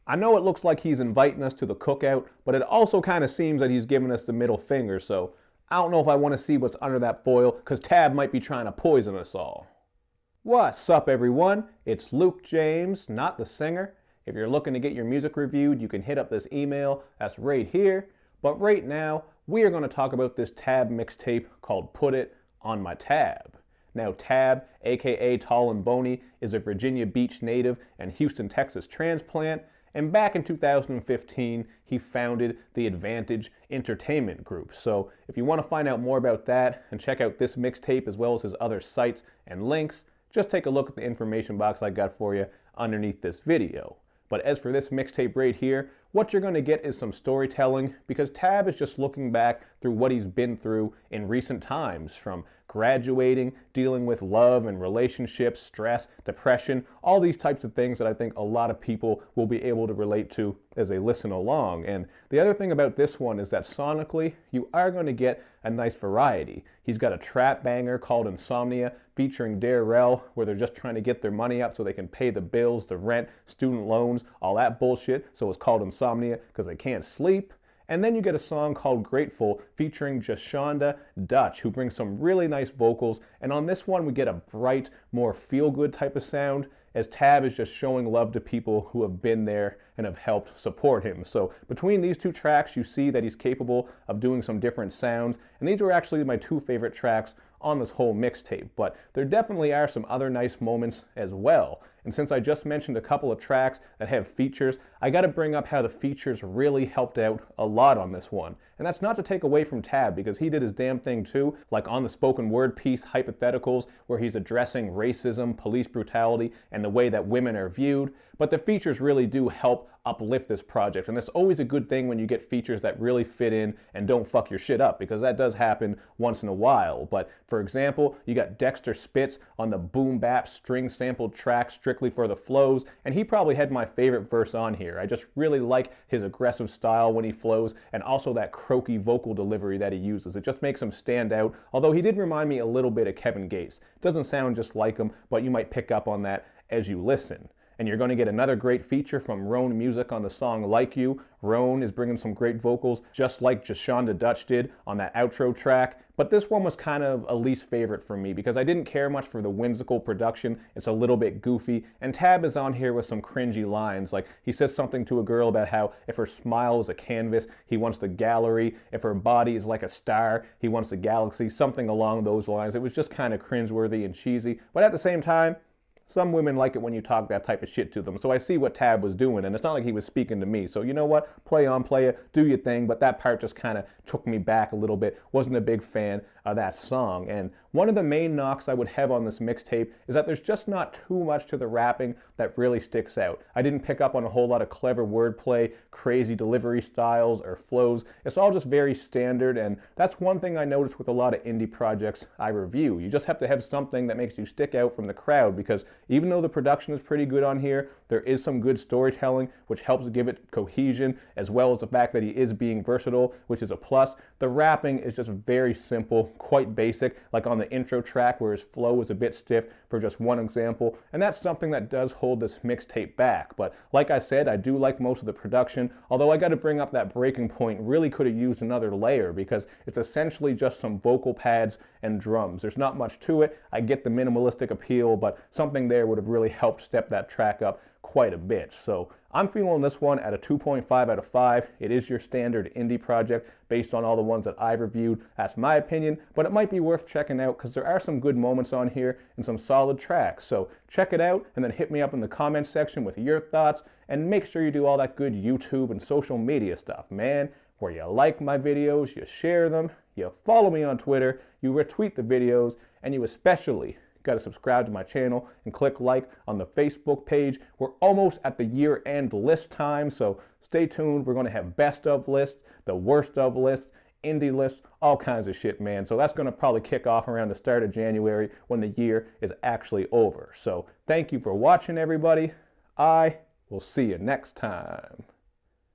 I know it looks like he's inviting us to the cookout, but it also kind of seems that he's giving us the middle finger, so I don't know if I want to see what's under that foil, because Tab might be trying to poison us all. What's up, everyone? It's Luke James, not the singer. If you're looking to get your music reviewed, you can hit up this email that's right here. But right now, we are going to talk about this Tab mixtape called Put It on My Tab. Now, Tab, aka Tall and Boney, is a Virginia Beach native and Houston, Texas transplant. And back in 2015, he founded the Advantage Entertainment Group. So if you want to find out more about that and check out this mixtape as well as his other sites and links, just take a look at the information box I got for you underneath this video. But as for this mixtape right here, what you're going to get is some storytelling, because Tab is just looking back through what he's been through in recent times, from graduating, dealing with love and relationships, stress, depression, all these types of things that I think a lot of people will be able to relate to as they listen along. And the other thing about this one is that sonically, you are going to get a nice variety. He's got a trap banger called Insomnia featuring DareRell, where they're just trying to get their money up so they can pay the bills, the rent, student loans, all that bullshit. So it's called Insomnia because they can't sleep. And then you get a song called Grateful featuring Jashonda Dutch, who brings some really nice vocals. And on this one, we get a bright, more feel-good type of sound, as Tab is just showing love to people who have been there and have helped support him. So between these two tracks, you see that he's capable of doing some different sounds. And these were actually my two favorite tracks on this whole mixtape, but there definitely are some other nice moments as well. And since I just mentioned a couple of tracks that have features, I gotta bring up how the features really helped out a lot on this one. And that's not to take away from Tab, because he did his damn thing too, like on the spoken word piece, Hypotheticals, where he's addressing racism, police brutality, and the way that women are viewed. But the features really do help uplift this project, and it's always a good thing when you get features that really fit in and don't fuck your shit up, because that does happen once in a while. But for example, you got DXTR Spits on the boom bap string sampled track strictly for the flows, and he probably had my favorite verse on here. I just really like his aggressive style when he flows, and also that croaky vocal delivery that he uses. It just makes him stand out, although he did remind me a little bit of Kevin Gates. It doesn't sound just like him, but you might pick up on that as you listen. And you're going to get another great feature from RoneMusik on the song Like You. Rone is bringing some great vocals, just like Jashonda Dutch did on that outro track. But this one was kind of a least favorite for me, because I didn't care much for the whimsical production. It's a little bit goofy. And Tab is on here with some cringy lines. Like, he says something to a girl about how if her smile is a canvas, he wants the gallery. If her body is like a star, he wants the galaxy. Something along those lines. It was just kind of cringeworthy and cheesy. But at the same time, some women like it when you talk that type of shit to them. So I see what Tab was doing, and it's not like he was speaking to me. So you know what? Play on, play it, do your thing. But that part just kind of took me back a little bit. Wasn't a big fan of that song. And one of the main knocks I would have on this mixtape is that there's just not too much to the rapping that really sticks out. I didn't pick up on a whole lot of clever wordplay, crazy delivery styles, or flows. It's all just very standard, and that's one thing I noticed with a lot of indie projects I review. You just have to have something that makes you stick out from the crowd, because even though the production is pretty good on here, there is some good storytelling, which helps give it cohesion, as well as the fact that he is being versatile, which is a plus. The rapping is just very simple, quite basic, like on the intro track where his flow is a bit stiff, for just one example, and that's something that does hold this mixtape back. But like I said, I do like most of the production, although I got to bring up that breaking point really could have used another layer, because it's essentially just some vocal pads and drums. There's not much to it. I get the minimalistic appeal, but something there would have really helped step that track up quite a bit. So I'm feeling this one at a 2.5 out of 5. It is your standard indie project based on all the ones that I've reviewed. That's my opinion, but it might be worth checking out because there are some good moments on here and some solid tracks. So check it out and then hit me up in the comments section with your thoughts, and make sure you do all that good YouTube and social media stuff, man, where you like my videos, you share them, you follow me on Twitter, you retweet the videos, and you especially got to subscribe to my channel and click like on the Facebook page. We're almost at the year-end list time, so stay tuned. We're going to have best of lists, the worst of lists, indie lists, all kinds of shit, man. So that's going to probably kick off around the start of January when the year is actually over. So thank you for watching, everybody. I will see you next time.